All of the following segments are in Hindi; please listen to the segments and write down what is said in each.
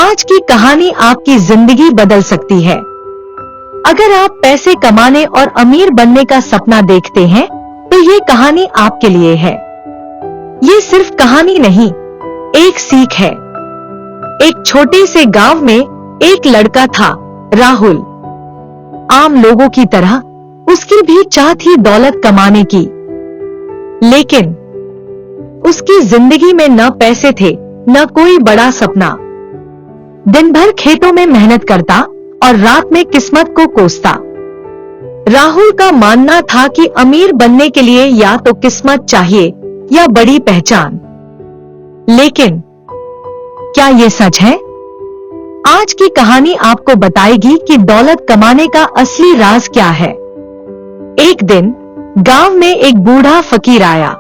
आज की कहानी आपकी जिंदगी बदल सकती है। अगर आप पैसे कमाने और अमीर बनने का सपना देखते हैं तो ये कहानी आपके लिए है। ये सिर्फ कहानी नहीं, एक सीख है। एक छोटे से गांव में एक लड़का था, राहुल। आम लोगों की तरह उसकी भी चाह थी दौलत कमाने की, लेकिन उसकी जिंदगी में न पैसे थे न कोई बड़ा सपना। दिन भर खेतों में मेहनत करता और रात में किस्मत को कोसता। राहुल का मानना था कि अमीर बनने के लिए या तो किस्मत चाहिए या बड़ी पहचान। लेकिन क्या ये सच है? आज की कहानी आपको बताएगी कि दौलत कमाने का असली राज क्या है। एक दिन गांव में एक बूढ़ा फकीर आया।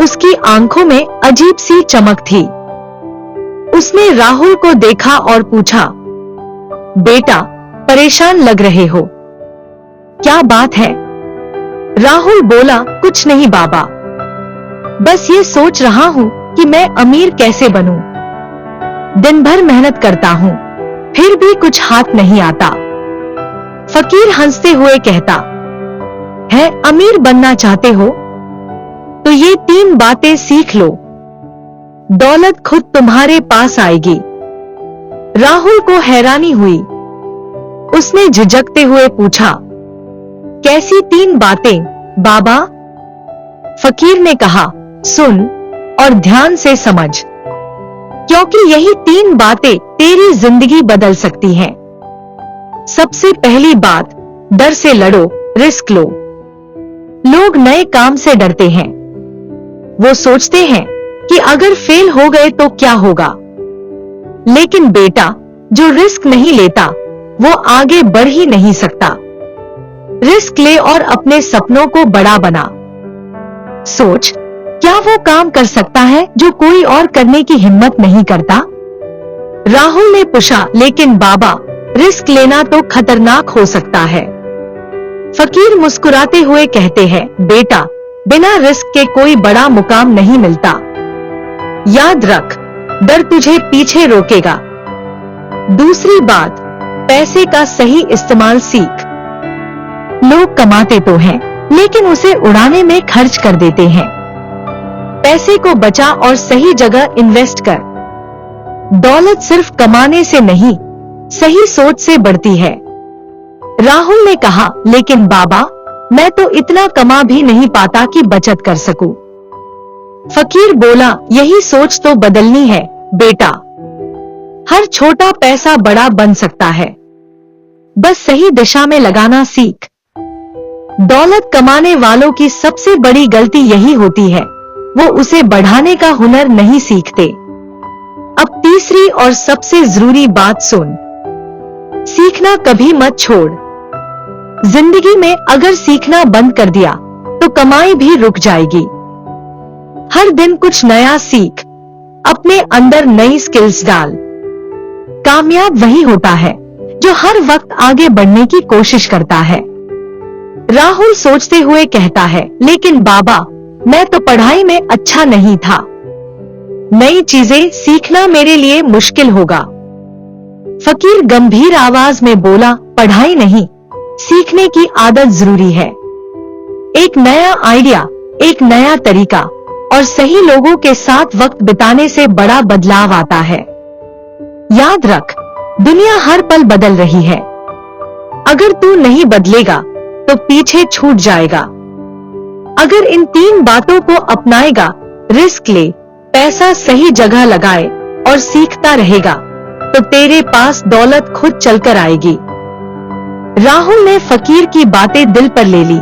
उसकी आंखों में अजीब सी चमक थी। उसने राहुल को देखा और पूछा, बेटा, परेशान लग रहे हो, क्या बात है? राहुल बोला, कुछ नहीं बाबा, बस ये सोच रहा हूं कि मैं अमीर कैसे बनूं। दिन भर मेहनत करता हूं, फिर भी कुछ हाथ नहीं आता। फकीर हंसते हुए कहता है, अमीर बनना चाहते हो तो ये 3 बातें सीख लो, दौलत खुद तुम्हारे पास आएगी। राहुल को हैरानी हुई। उसने झिझकते हुए पूछा, कैसी 3 बातें बाबा? फकीर ने कहा, सुन और ध्यान से समझ, क्योंकि यही 3 बातें तेरी जिंदगी बदल सकती हैं। सबसे पहली बात, डर से लड़ो, रिस्क लो। लोग नए काम से डरते हैं। वो सोचते हैं कि अगर फेल हो गए तो क्या होगा। लेकिन बेटा, जो रिस्क नहीं लेता वो आगे बढ़ ही नहीं सकता। रिस्क ले और अपने सपनों को बड़ा बना। सोच, क्या वो काम कर सकता है जो कोई और करने की हिम्मत नहीं करता? राहुल ने पूछा, लेकिन बाबा, रिस्क लेना तो खतरनाक हो सकता है। फकीर मुस्कुराते हुए कहते हैं, बेटा, बिना रिस्क के कोई बड़ा मुकाम नहीं मिलता। याद रख, डर तुझे पीछे रोकेगा। दूसरी बात, पैसे का सही इस्तेमाल सीख। लोग कमाते तो हैं, लेकिन उसे उड़ाने में खर्च कर देते हैं। पैसे को बचा और सही जगह इन्वेस्ट कर। दौलत सिर्फ कमाने से नहीं, सही सोच से बढ़ती है। राहुल ने कहा, लेकिन बाबा, मैं तो इतना कमा भी नहीं पाता कि बचत कर सकूं। फकीर बोला, यही सोच तो बदलनी है बेटा। हर छोटा पैसा बड़ा बन सकता है, बस सही दिशा में लगाना सीख। दौलत कमाने वालों की सबसे बड़ी गलती यही होती है, वो उसे बढ़ाने का हुनर नहीं सीखते। अब तीसरी और सबसे जरूरी बात सुन, सीखना कभी मत छोड़। जिंदगी में अगर सीखना बंद कर दिया तो कमाई भी रुक जाएगी। हर दिन कुछ नया सीख, अपने अंदर नई स्किल्स डाल। कामयाब वही होता है जो हर वक्त आगे बढ़ने की कोशिश करता है। राहुल सोचते हुए कहता है, लेकिन बाबा, मैं तो पढ़ाई में अच्छा नहीं था। नई चीजें सीखना मेरे लिए मुश्किल होगा। फकीर गंभीर आवाज में बोला, पढ़ाई नहीं, सीखने की आदत जरूरी है। एक नया आइडिया, एक नया तरीका और सही लोगों के साथ वक्त बिताने से बड़ा बदलाव आता है। याद रख, दुनिया हर पल बदल रही है। अगर तू नहीं बदलेगा तो पीछे छूट जाएगा। अगर इन 3 बातों को अपनाएगा, रिस्क ले, पैसा सही जगह लगाए और सीखता रहेगा, तो तेरे पास दौलत खुद चलकर आएगी। राहुल ने फकीर की बातें दिल पर ले ली।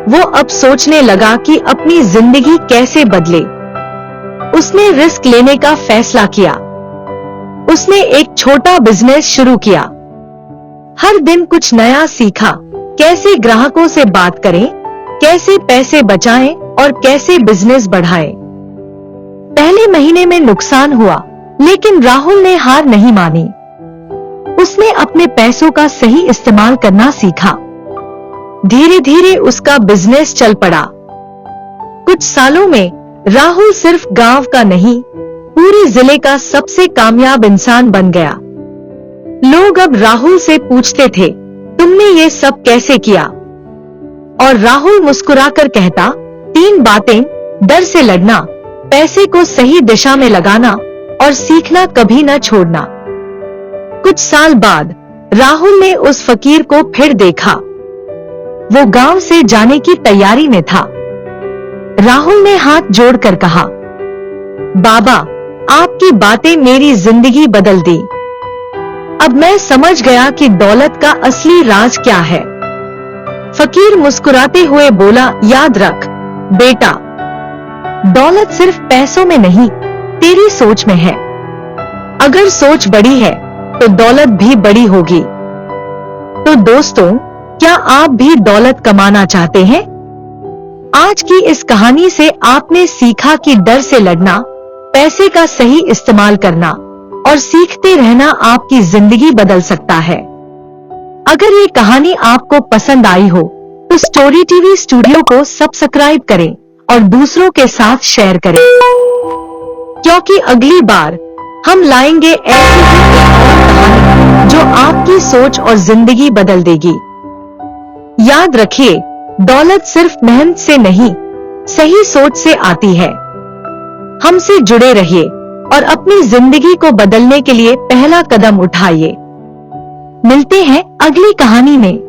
वो अब सोचने लगा कि अपनी जिंदगी कैसे बदले। उसने रिस्क लेने का फैसला किया। उसने एक छोटा बिजनेस शुरू किया। हर दिन कुछ नया सीखा, कैसे ग्राहकों से बात करें, कैसे पैसे बचाएं और कैसे बिजनेस बढ़ाएं। पहले महीने में नुकसान हुआ, लेकिन राहुल ने हार नहीं मानी। उसने अपने पैसों का सही इस्तेमाल करना सीखा। धीरे धीरे उसका बिजनेस चल पड़ा। कुछ सालों में राहुल सिर्फ गांव का नहीं, पूरे जिले का सबसे कामयाब इंसान बन गया। लोग अब राहुल से पूछते थे, तुमने ये सब कैसे किया? और राहुल मुस्कुराकर कहता, 3 बातें, डर से लड़ना, पैसे को सही दिशा में लगाना और सीखना कभी न छोड़ना। कुछ साल बाद राहुल ने उस फकीर को फिर देखा। वो गांव से जाने की तैयारी में था। राहुल ने हाथ जोड़कर कहा, बाबा, आपकी बातें मेरी जिंदगी बदल दी। अब मैं समझ गया कि दौलत का असली राज क्या है। फकीर मुस्कुराते हुए बोला, याद रख बेटा, दौलत सिर्फ पैसों में नहीं, तेरी सोच में है। अगर सोच बड़ी है तो दौलत भी बड़ी होगी। तो दोस्तों, क्या आप भी दौलत कमाना चाहते हैं? आज की इस कहानी से आपने सीखा कि डर से लड़ना, पैसे का सही इस्तेमाल करना और सीखते रहना आपकी जिंदगी बदल सकता है। अगर ये कहानी आपको पसंद आई हो तो स्टोरी टीवी स्टूडियो को सब्सक्राइब करें और दूसरों के साथ शेयर करें, क्योंकि अगली बार हम लाएंगे ऐसी ही एक और कहानी जो आपकी सोच और जिंदगी बदल देगी। याद रखिए, दौलत सिर्फ मेहनत से नहीं, सही सोच से आती है। हमसे जुड़े रहिए और अपनी जिंदगी को बदलने के लिए पहला कदम उठाइए। मिलते हैं अगली कहानी में।